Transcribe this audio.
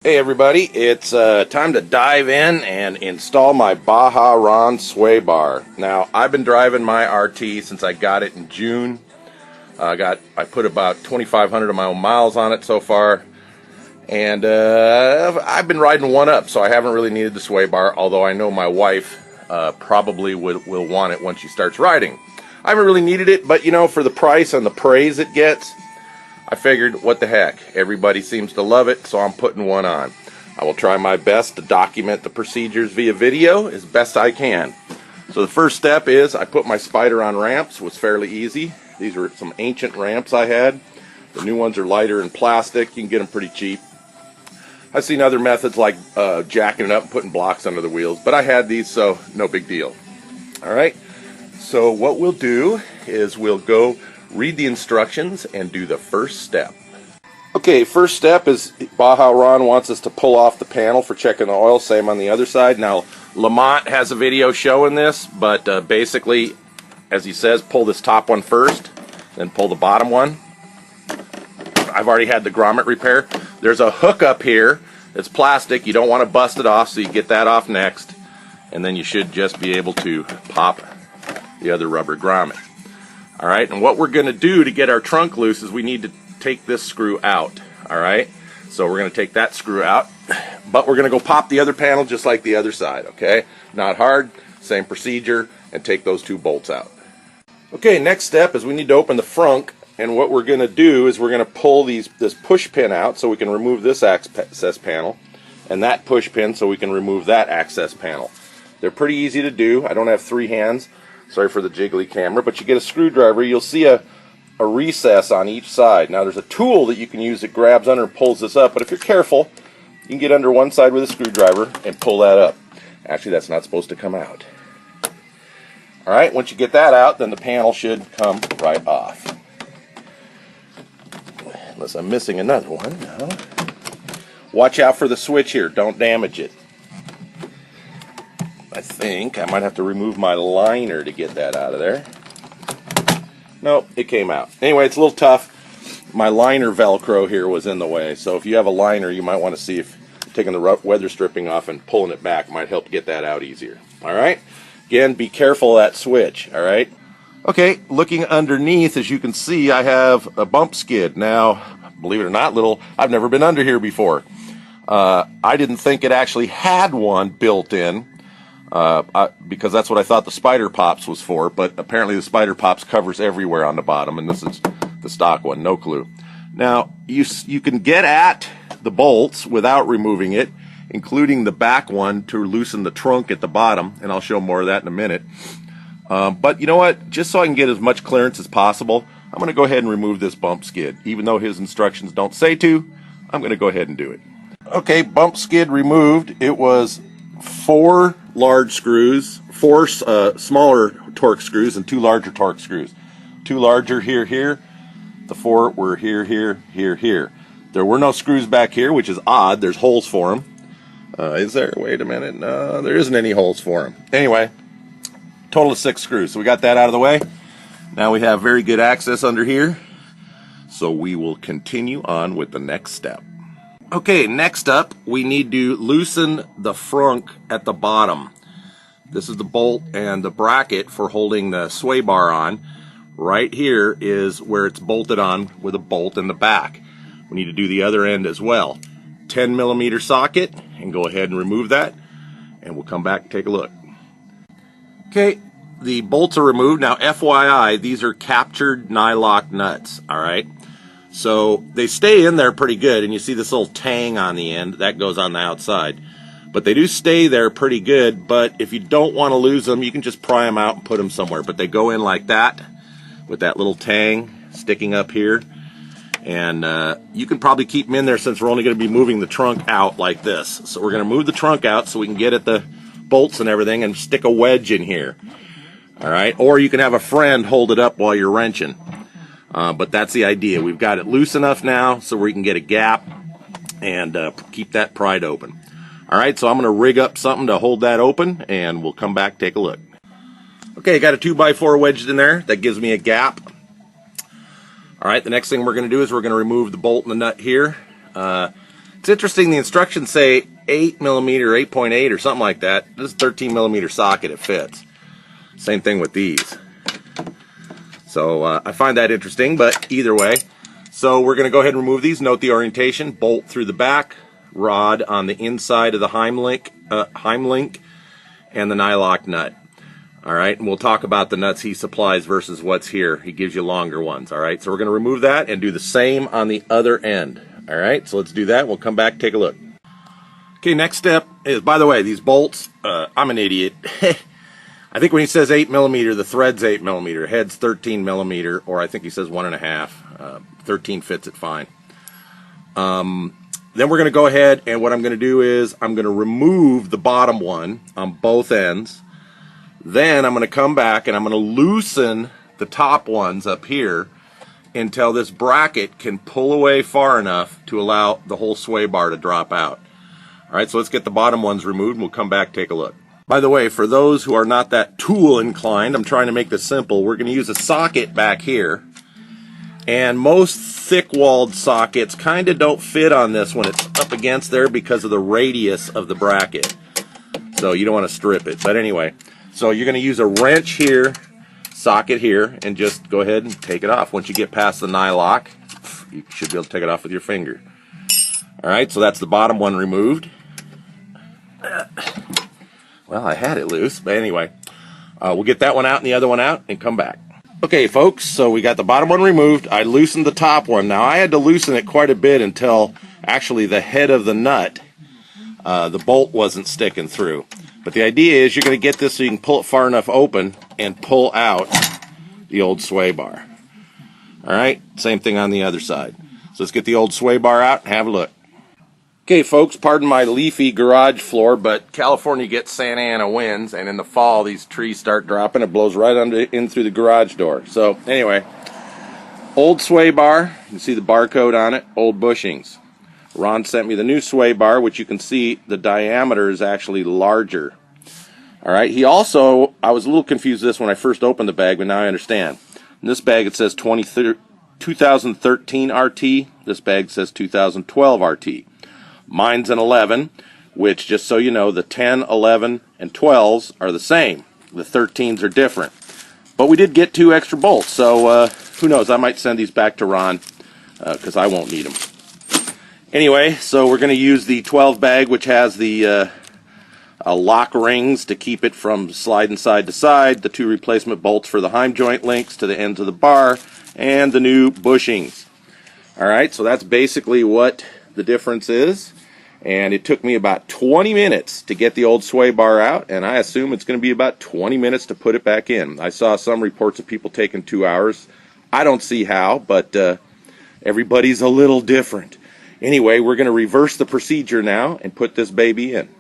Hey everybody, it's time to dive in and install my Baja Ron Sway Bar. Now, I've been driving my RT since I got it in June. I put about 2,500 of my own miles on it so far, and I've been riding one up, so I haven't really needed the sway bar, although I know my wife probably will want it once she starts riding. I haven't really needed it, but you know, for the price and the praise it gets, I figured, what the heck, everybody seems to love it, so I'm putting one on. I will try my best to document the procedures via video as best I can. So the first step is I put my Spyder on ramps. It was fairly easy. These were some ancient ramps I had. The new ones are lighter in plastic. You can get them pretty cheap. I've seen other methods like jacking it up and putting blocks under the wheels, but I had these, so no big deal. Alright, so what we'll do is we'll go read the instructions and do the first step. Okay, first step is Baja Ron wants us to pull off the panel for checking the oil, same on the other side. Now, Lamont has a video showing this, but basically, as he says, pull this top one first, then pull the bottom one. I've already had the grommet repair. There's a hook up here that's plastic. You don't want to bust it off, so you get that off next, and then you should just be able to pop the other rubber grommet. Alright, and what we're going to do to get our trunk loose is we need to take this screw out. Alright, so we're going to take that screw out, but we're going to go pop the other panel just like the other side, okay? Not hard, same procedure, and take those two bolts out. Okay, next step is we need to open the frunk, and what we're going to do is we're going to pull this push pin out so we can remove this access panel, and that push pin so we can remove that access panel. They're pretty easy to do. I don't have three hands. Sorry for the jiggly camera, but you get a screwdriver, you'll see a recess on each side. Now there's a tool that you can use that grabs under and pulls this up, but if you're careful, you can get under one side with a screwdriver and pull that up. Actually, that's not supposed to come out. Alright, once you get that out, then the panel should come right off. Unless I'm missing another one. No. Watch out for the switch here, don't damage it. I think I might have to remove my liner to get that out of there. Nope, it came out. Anyway, it's a little tough. My liner Velcro here was in the way, so if you have a liner, you might want to see if taking the weather stripping off and pulling it back might help get that out easier. Alright? Again, be careful of that switch. Alright? Okay, looking underneath, as you can see, I have a bump skid. Now, believe it or not, I've never been under here before. I didn't think it actually had one built in. Because that's what I thought the Spyder Pops was for, but apparently the Spyder Pops covers everywhere on the bottom, and this is the stock one, no clue. Now, you can get at the bolts without removing it, including the back one to loosen the trunk at the bottom, and I'll show more of that in a minute. But you know what, just so I can get as much clearance as possible, I'm going to go ahead and remove this bump skid. Even though his instructions don't say to, I'm going to go ahead and do it. Okay, bump skid removed. It was 4 large screws, 4 smaller torque screws, and 2 larger torque screws. 2 larger here. The 4 were here. There were no screws back here, which is odd. There's holes for them. Is there? Wait a minute. No, there isn't any holes for them. Anyway, total of 6 screws. So we got that out of the way. Now we have very good access under here. So we will continue on with the next step. Okay, next up, we need to loosen the frunk at the bottom. This is the bolt and the bracket for holding the sway bar on. Right here is where it's bolted on with a bolt in the back. We need to do the other end as well. 10mm socket, and go ahead and remove that, and we'll come back and take a look. Okay, the bolts are removed. Now, FYI, these are captured nylock nuts, alright? So they stay in there pretty good, and you see this little tang on the end that goes on the outside, but they do stay there pretty good. But if you don't want to lose them, you can just pry them out and put them somewhere, but they go in like that with that little tang sticking up here, and you can probably keep them in there since we're only going to be moving the trunk out like this. So we're going to move the trunk out so we can get at the bolts and everything and stick a wedge in here. Alright, or you can have a friend hold it up while you're wrenching. But that's the idea. We've got it loose enough now so we can get a gap and keep that pried open. Alright, so I'm going to rig up something to hold that open, and we'll come back and take a look. Okay, got a 2x4 wedged in there. That gives me a gap. Alright, the next thing we're going to do is we're going to remove the bolt and the nut here. It's interesting, the instructions say 8 millimeter, 8.8 or something like that. This is 13 millimeter socket, it fits. Same thing with these. So I find that interesting, but either way. So we're going to go ahead and remove these. Note the orientation. Bolt through the back, rod on the inside of the Heimlink and the nylock nut. All right, and we'll talk about the nuts he supplies versus what's here. He gives you longer ones. All right, so we're going to remove that and do the same on the other end. All right, so let's do that. We'll come back, take a look. Okay, next step is, by the way, these bolts, I'm an idiot. I think when he says 8 millimeter, the thread's 8 millimeter, head's 13 millimeter, or I think he says 1.5. 13 fits it fine. Then we're going to go ahead, and what I'm going to do is I'm going to remove the bottom one on both ends. Then I'm going to come back and I'm going to loosen the top ones up here until this bracket can pull away far enough to allow the whole sway bar to drop out. All right, so let's get the bottom ones removed and we'll come back, take a look. By the way, for those who are not that tool inclined, I'm trying to make this simple. We're going to use a socket back here. And most thick-walled sockets kind of don't fit on this when it's up against there because of the radius of the bracket. So you don't want to strip it. But anyway, so you're going to use a wrench here, socket here, and just go ahead and take it off. Once you get past the nylock, you should be able to take it off with your finger. All right, so that's the bottom one removed. Well, I had it loose, but anyway, we'll get that one out and the other one out and come back. Okay, folks, so we got the bottom one removed. I loosened the top one. Now, I had to loosen it quite a bit until actually the head of the nut, the bolt wasn't sticking through. But the idea is you're going to get this so you can pull it far enough open and pull out the old sway bar. All right, same thing on the other side. So let's get the old sway bar out and have a look. Okay, folks, pardon my leafy garage floor, but California gets Santa Ana winds, and in the fall, these trees start dropping. It blows right in through the garage door. So, anyway, old sway bar. You can see the barcode on it. Old bushings. Ron sent me the new sway bar, which you can see the diameter is actually larger. All right, he also, I was a little confused with this when I first opened the bag, but now I understand. In this bag, it says 2013 RT. This bag says 2012 RT. Mine's an 11, which, just so you know, the 10, 11, and 12s are the same. The 13s are different. But we did get 2 extra bolts, so who knows, I might send these back to Ron, because I won't need them. Anyway, so we're going to use the 12 bag, which has the lock rings to keep it from sliding side to side, the 2 replacement bolts for the Heim joint links to the ends of the bar, and the new bushings. Alright, so that's basically what the difference is. And it took me about 20 minutes to get the old sway bar out, and I assume it's going to be about 20 minutes to put it back in. I saw some reports of people taking 2 hours. I don't see how, but everybody's a little different. Anyway, we're going to reverse the procedure now and put this baby in.